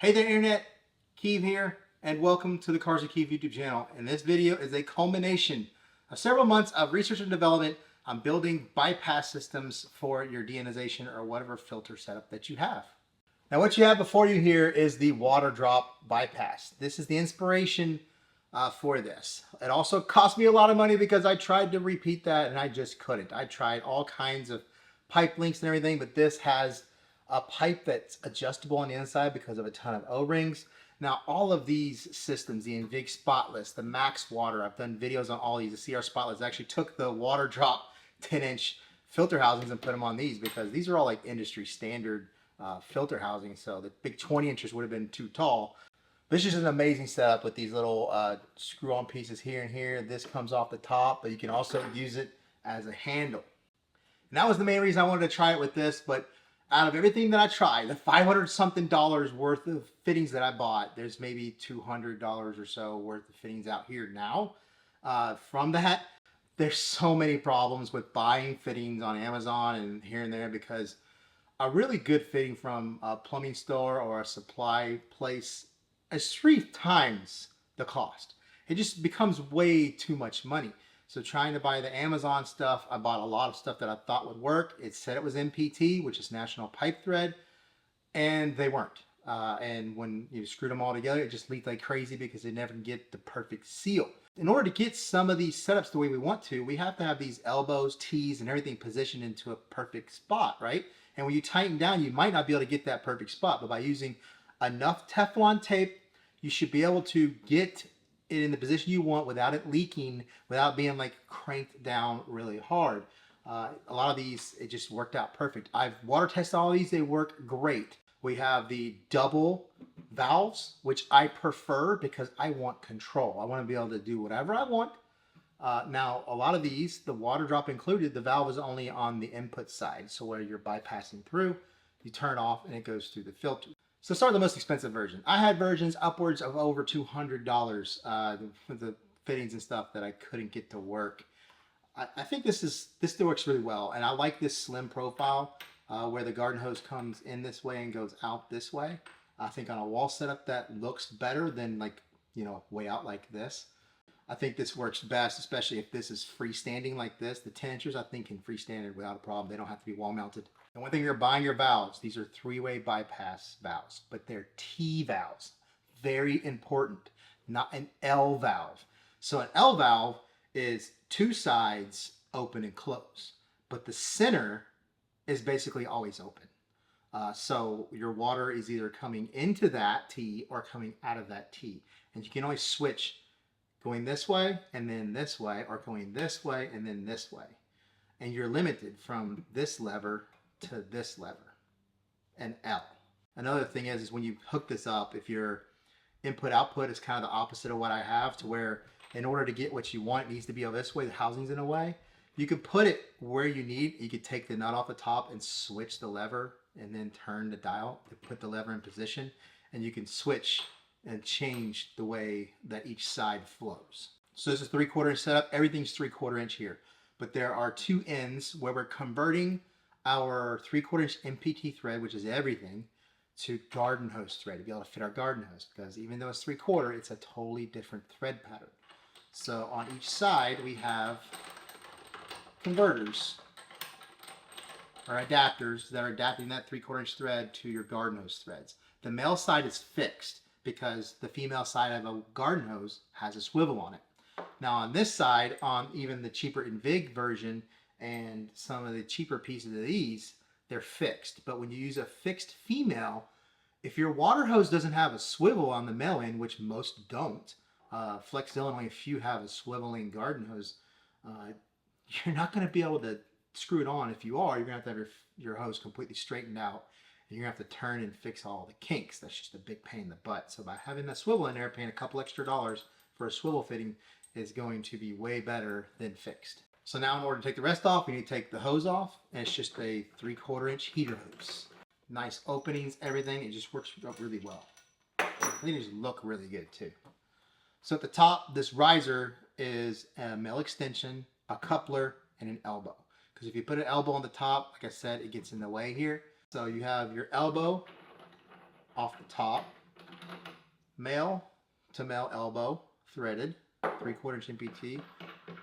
Hey there Internet, Keeve here, and welcome to the Cars and Keeve YouTube channel. And this video is a culmination of several months of research and development on building bypass systems for your deionization or whatever filter setup that you have. Now what you have before you here is the water drop bypass. This is the inspiration for this. It also cost me a lot of money because I tried to repeat that and I just couldn't. I tried all kinds of pipe links and everything, but this has a pipe that's adjustable on the inside because of a ton of O-rings. Now, all of these systems, the Invig Spotless, the Max Water, I've done videos on all these. The CR Spotless actually took the water drop 10-inch filter housings and put them on these because these are all like industry standard filter housings. So the big 20 inches would have been too tall. This is just an amazing setup with these little screw-on pieces here and here. This comes off the top, but you can also use it as a handle. And that was the main reason I wanted to try it with this, but out of everything that I tried, the $500 something worth of fittings that I bought, there's maybe $200 or so worth of fittings out here now. From that, there's so many problems with buying fittings on Amazon and here and there because a really good fitting from a plumbing store or a supply place is 3 times the cost. It just becomes way too much money. So trying to buy the Amazon stuff, I bought a lot of stuff that I thought would work. It said it was NPT, which is National Pipe Thread, and they weren't. And when you screwed them all together, it just leaked like crazy because they never get the perfect seal. In order to get some of these setups the way we want to, we have to have these elbows, T's, and everything positioned into a perfect spot, right? And when you tighten down, you might not be able to get that perfect spot, but by using enough Teflon tape, you should be able to get it in the position you want without it leaking, without being like cranked down really hard. A lot of these, it just worked out perfect. I've water tested all these, they work great. We have the double valves, which I prefer because I want control. I want to be able to do whatever I want. Now, a lot of these, the water drop included, the valve is only on the input side. So where you're bypassing through, you turn it off and it goes through the filter. So start with the most expensive version. I had versions upwards of over $200 for the fittings and stuff that I couldn't get to work. I think this still works really well, and I like this slim profile where the garden hose comes in this way and goes out this way. I think on a wall setup that looks better than like, you know, way out like this. I think this works best, especially if this is freestanding like this. The 10 inchers I think can freestand without a problem. They don't have to be wall mounted. And one thing you're buying your valves, these are 3-way bypass valves, but they're T valves. Very important, not an L valve. So an L valve is 2 sides open and close, but the center is basically always open. So your water is either coming into that T or coming out of that T. And you can only switch going this way and then this way, or going this way and then this way. And you're limited from this lever to this lever, and L. Another thing is when you hook this up, if your input output is kind of the opposite of what I have, to where in order to get what you want, it needs to be this way, the housing's in a way, you could put it where you need. You could take the nut off the top and switch the lever and then turn the dial to put the lever in position, and you can switch and change the way that each side flows. So this is 3/4 inch setup. Everything's 3/4 inch here, but there are 2 ends where we're converting our 3/4 inch NPT thread, which is everything, to garden hose thread to be able to fit our garden hose, because even though it's 3/4, it's a totally different thread pattern. So on each side we have converters or adapters that are adapting that 3/4 inch thread to your garden hose threads. The male side is fixed because the female side of a garden hose has a swivel on it. Now on this side, on even the cheaper Invig version and some of the cheaper pieces of these, they're fixed. But when you use a fixed female, if your water hose doesn't have a swivel on the male end, which most don't, Flexzilla, only a few have a swiveling garden hose, you're not going to be able to screw it on. If you are, you're going to have your hose completely straightened out, and you're going to have to turn and fix all the kinks. That's just a big pain in the butt. So by having that swivel in there, paying a couple extra dollars for a swivel fitting is going to be way better than fixed. So now in order to take the rest off, we need to take the hose off, and it's just a 3/4 inch heater hose. Nice openings, everything. It just works up really well. I think it just look really good too. So at the top, this riser is a male extension, a coupler, and an elbow. Because if you put an elbow on the top, like I said, it gets in the way here. So you have your elbow off the top, male to male elbow, threaded, 3/4 inch NPT.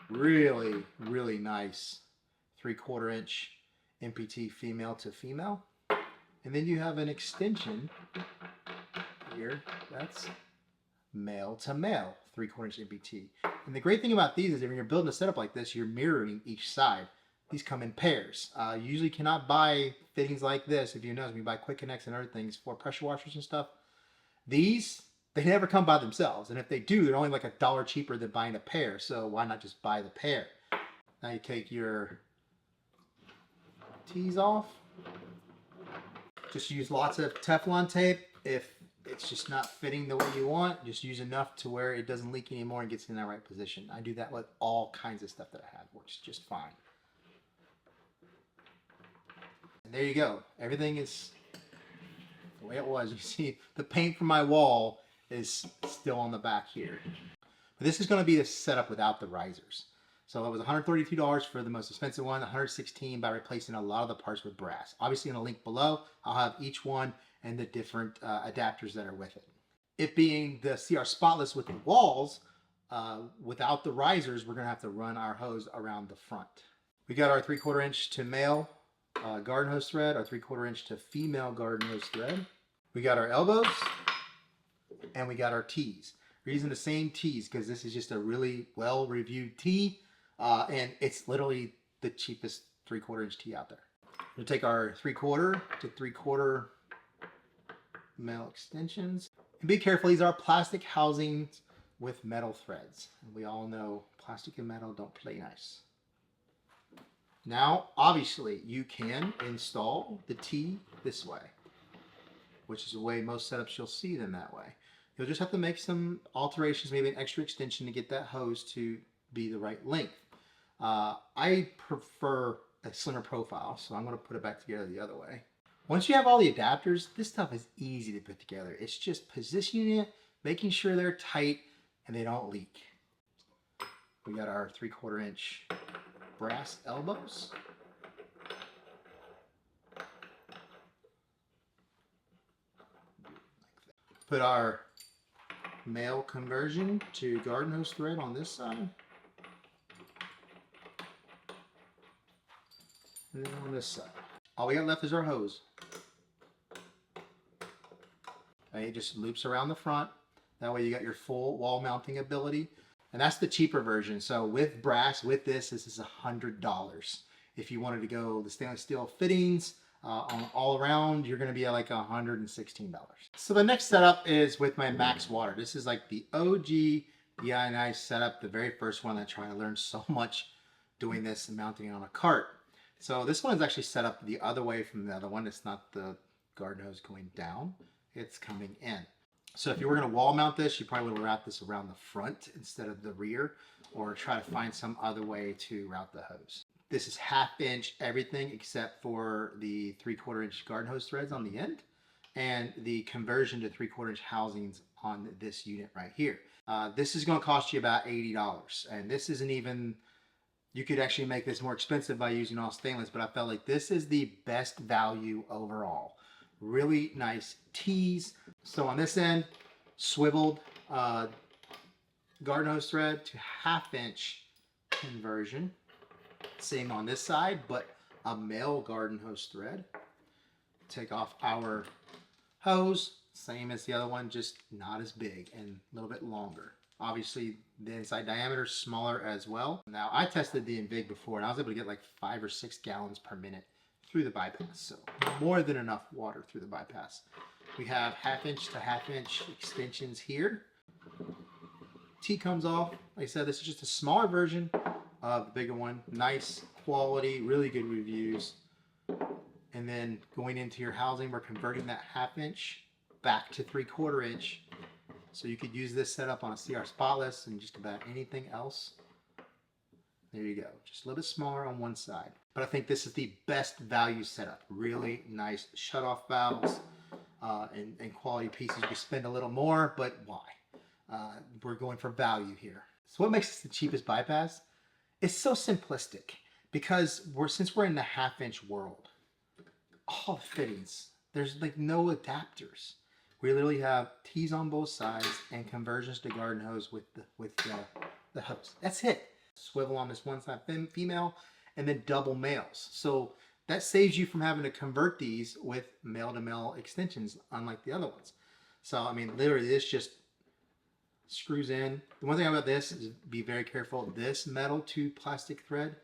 Really, really nice 3/4 inch NPT female to female. And then you have an extension here that's male to male, 3/4 inch NPT. And the great thing about these is if you're building a setup like this, you're mirroring each side. These come in pairs. You usually cannot buy fittings like this. If you know, when you buy quick connects and other things for pressure washers and stuff, these, they never come by themselves. And if they do, they're only like $1 cheaper than buying a pair. So why not just buy the pair? Now you take your T's off. Just use lots of Teflon tape. If it's just not fitting the way you want, just use enough to where it doesn't leak anymore and gets in that right position. I do that with all kinds of stuff that I have. Works just fine. And there you go. Everything is the way it was. You see the paint from my wall is still on the back here. But this is going to be the setup without the risers. So it was $132 for the most expensive one, $116 by replacing a lot of the parts with brass. Obviously in the link below, I'll have each one and the different adapters that are with it. It being the CR spotless with the walls, without the risers, we're gonna have to run our hose around the front. We got our 3/4 inch to male garden hose thread, our 3/4 inch to female garden hose thread. We got our elbows, and we got our T's. We're using the same T's because this is just a really well-reviewed T, and it's literally the cheapest 3/4 inch T out there. We'll take our 3/4 to 3/4 male extensions. And be careful, these are plastic housings with metal threads. And we all know plastic and metal don't play nice. Now, obviously, you can install the T this way, which is the way most setups you'll see them that way. You'll just have to make some alterations, maybe an extra extension to get that hose to be the right length. I prefer a slimmer profile, so I'm going to put it back together the other way. Once you have all the adapters, this stuff is easy to put together. It's just positioning it, making sure they're tight and they don't leak. We got our 3/4 inch brass elbows. Put our male conversion to garden hose thread on this side. And then on this side. All we got left is our hose. And it just loops around the front. That way you got your full wall mounting ability. And that's the cheaper version. So with brass, with this is $100. If you wanted to go the stainless steel fittings on all around, you're going to be at like $116. So the next setup is with my Max Water. This is like the OG DIY setup, the very first one I tried. I learned so much doing this and mounting it on a cart. So this one is actually set up the other way from the other one. It's not the garden hose going down, it's coming in. So if you were going to wall mount this, you probably would wrap this around the front instead of the rear, or try to find some other way to route the hose. This is 1/2 inch everything except for the 3/4 inch garden hose threads on the end and the conversion to 3/4 inch housings on this unit right here. This is going to cost you about $80, and this isn't even, you could actually make this more expensive by using all stainless, but I felt like this is the best value overall. Really nice T's. So on this end, swiveled garden hose thread to 1/2 inch conversion. Same on this side, but a male garden hose thread. Take off our hose, same as the other one, just not as big and a little bit longer. Obviously, the inside diameter is smaller as well. Now, I tested the Invig before, and I was able to get like 5 or 6 gallons per minute through the bypass. So more than enough water through the bypass. We have 1/2 inch to 1/2 inch extensions here. T comes off. Like I said, this is just a smaller version of the bigger one. Nice quality, really good reviews. And then going into your housing, we're converting that 1/2 inch back to 3/4 inch. So you could use this setup on a CR spotless and just about anything else. There you go. Just a little bit smaller on one side. But I think this is the best value setup. Really nice shutoff valves and quality pieces. You can spend a little more, but why? We're going for value here. So what makes this the cheapest bypass? It's so simplistic because since we're in the 1/2 inch world, all the fittings, there's like no adapters. We literally have T's on both sides and conversions to garden hose with the hose. That's it. Swivel on this one side female and then double males. So that saves you from having to convert these with male to male extensions, unlike the other ones. So, I mean, literally this just screws in. The one thing about this is be very careful. This metal to plastic thread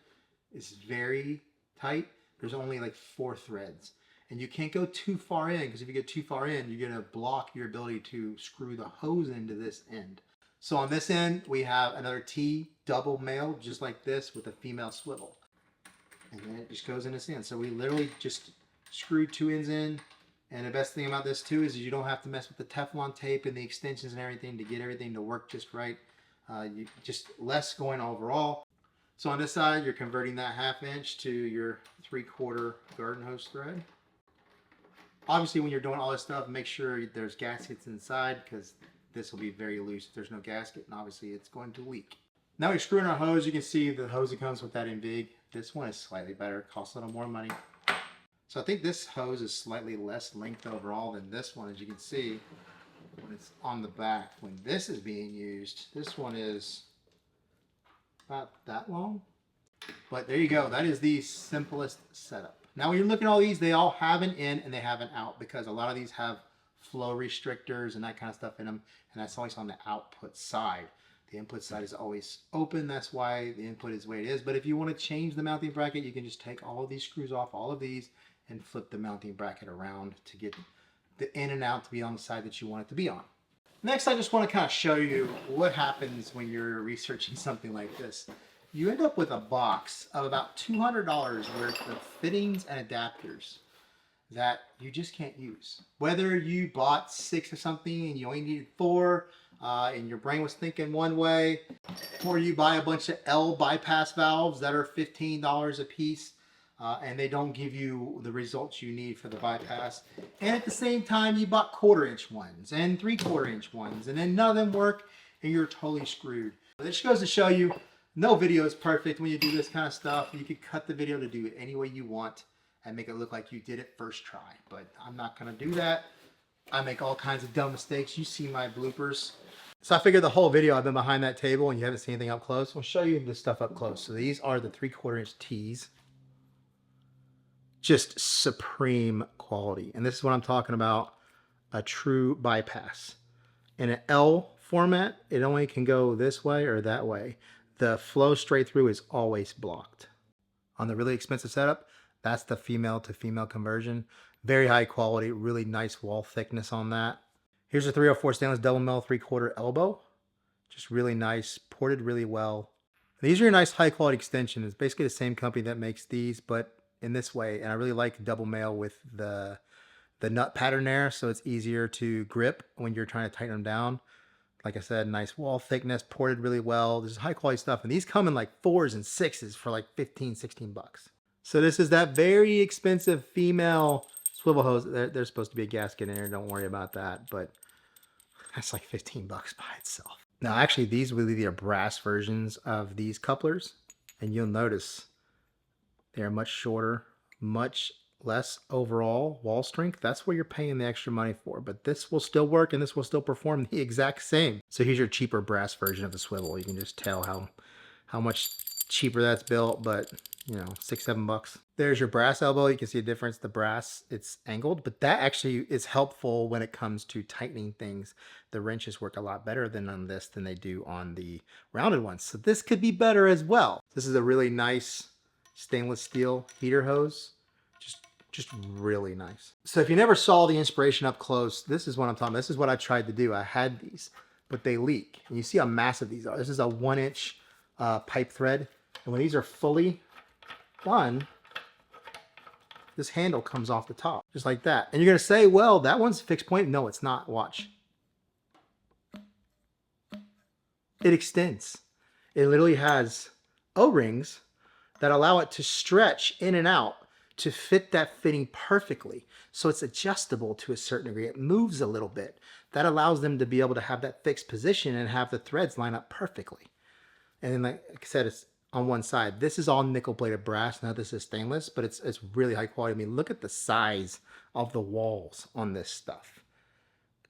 is very tight. There's only like 4 threads. And you can't go too far in, because if you get too far in, you're going to block your ability to screw the hose into this end. So on this end, we have another T double male, just like this, with a female swivel. And then it just goes in this end. So we literally just screw 2 ends in. And the best thing about this too is you don't have to mess with the Teflon tape and the extensions and everything to get everything to work just right. You just less going overall. So on this side, you're converting that 1/2 inch to your 3/4 garden hose thread. Obviously, when you're doing all this stuff, make sure there's gaskets inside, because this will be very loose if there's no gasket, and obviously it's going to leak. Now we're screwing our hose. You can see the hose that comes with that in big. This one is slightly better, costs a little more money. So I think this hose is slightly less length overall than this one, as you can see when it's on the back. When this is being used, this one is about that long. But there you go. That is the simplest setup. Now when you're looking at all these, they all have an in and they have an out, because a lot of these have flow restrictors and that kind of stuff in them, and that's always on the output side. The input side is always open. That's why the input is the way it is. But if you want to change the mounting bracket, you can just take all of these screws off, all of these, and flip the mounting bracket around to get the in and out to be on the side that you want it to be on. Next, I just want to kind of show you what happens when you're researching something like this. You end up with a box of about $200 worth of fittings and adapters that you just can't use. Whether you bought 6 or something and you only needed 4, and your brain was thinking one way, or you buy a bunch of L bypass valves that are $15 a piece, and they don't give you the results you need for the bypass. And at the same time, you bought 1/4 inch ones and 3/4 inch ones, and then none of them work, and you're totally screwed. But this goes to show you, no video is perfect when you do this kind of stuff. You can cut the video to do it any way you want and make it look like you did it first try. But I'm not going to do that. I make all kinds of dumb mistakes. You see my bloopers. So I figured the whole video I've been behind that table and you haven't seen anything up close. I'll show you this stuff up close. So these are the 3/4 inch T's. Just supreme quality. And this is what I'm talking about, a true bypass. In an L format, it only can go this way or that way. The flow straight through is always blocked. On the really expensive setup, that's the female to female conversion. Very high quality, really nice wall thickness on that. Here's a 304 stainless double male 3/4 elbow. Just really nice, ported really well. These are your nice high quality extensions. It's basically the same company that makes these, but in this way. And I really like double male with the nut pattern there, so it's easier to grip when you're trying to tighten them down. Like I said, nice wall thickness, ported really well. This is high quality stuff. And these come in like 4s and 6s for like 15, 16 bucks. So this is that very expensive female swivel hose. There's supposed to be a gasket in there. Don't worry about that. But that's like 15 bucks by itself. Now, actually, these will be the brass versions of these couplers. And you'll notice they're much shorter, much less overall wall strength. That's what you're paying the extra money for. But this will still work and this will still perform the exact same. So here's your cheaper brass version of the swivel. You can just tell how much cheaper that's built, but you know, 6, 7 bucks. There's your brass elbow. You can see a difference. The brass, it's angled, but that actually is helpful when it comes to tightening things. The wrenches work a lot better than on this than they do on the rounded ones. So this could be better as well. This is a really nice stainless steel heater hose. Just really nice. So if you never saw the inspiration up close, this is what I'm talking about. This is what I tried to do. I had these, but they leak. And you see how massive these are. This is a 1-inch pipe thread. And when these are fully done, this handle comes off the top, just like that. And you're gonna say, well, that one's fixed point. No, it's not. Watch. It extends. It literally has O-rings that allow it to stretch in and out to fit that fitting perfectly. So it's adjustable to a certain degree. It moves a little bit. That allows them to be able to have that fixed position and have the threads line up perfectly. And then like I said, it's on one side. This is all nickel plated brass. Now this is stainless, but it's really high quality. I mean, look at the size of the walls on this stuff.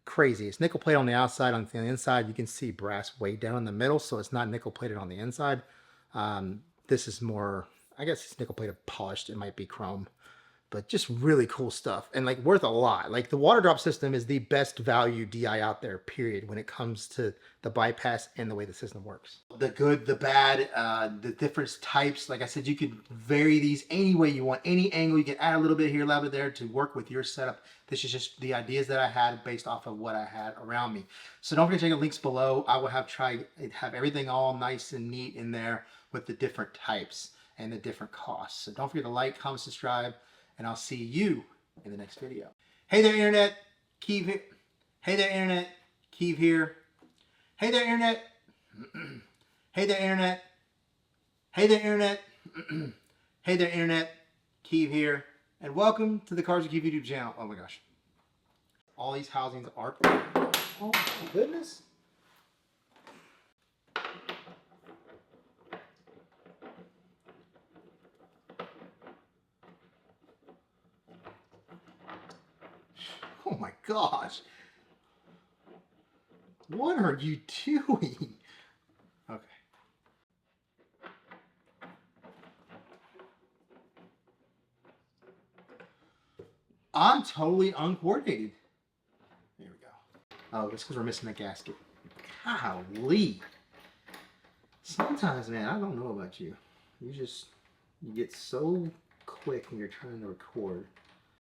crazy. It's nickel plated on the outside. On the inside, you can see brass way down in the middle, so it's not nickel plated on the inside. This is more, I guess it's nickel plated polished. It might be chrome, but just really cool stuff and like worth a lot. Like the water drop system is the best value DI out there, period, when it comes to the bypass and the way the system works. The good, the bad, the different types. Like I said, you can vary these any way you want, any angle. You can add a little bit here, a little bit there to work with your setup. This is just the ideas that I had based off of what I had around me. So don't forget to check the links below. I will have everything all nice and neat in there with the different types and the different costs. So don't forget to like, comment, subscribe, and I'll see you in the next video. Hey there, Internet. Keeve here. Hey there, Internet. Keeve here. Hey there, Internet. Hey there, Internet. Hey there, Internet. Hey there, Internet. Keeve here. And welcome to the Cars with Keeve YouTube channel. Oh my gosh. All these housings are... Oh my goodness. Oh my gosh. What are you doing? Okay. I'm totally uncoordinated. There we go. Oh, that's because we're missing the gasket. Golly. Sometimes, man, I don't know about you. You get so quick when you're trying to record.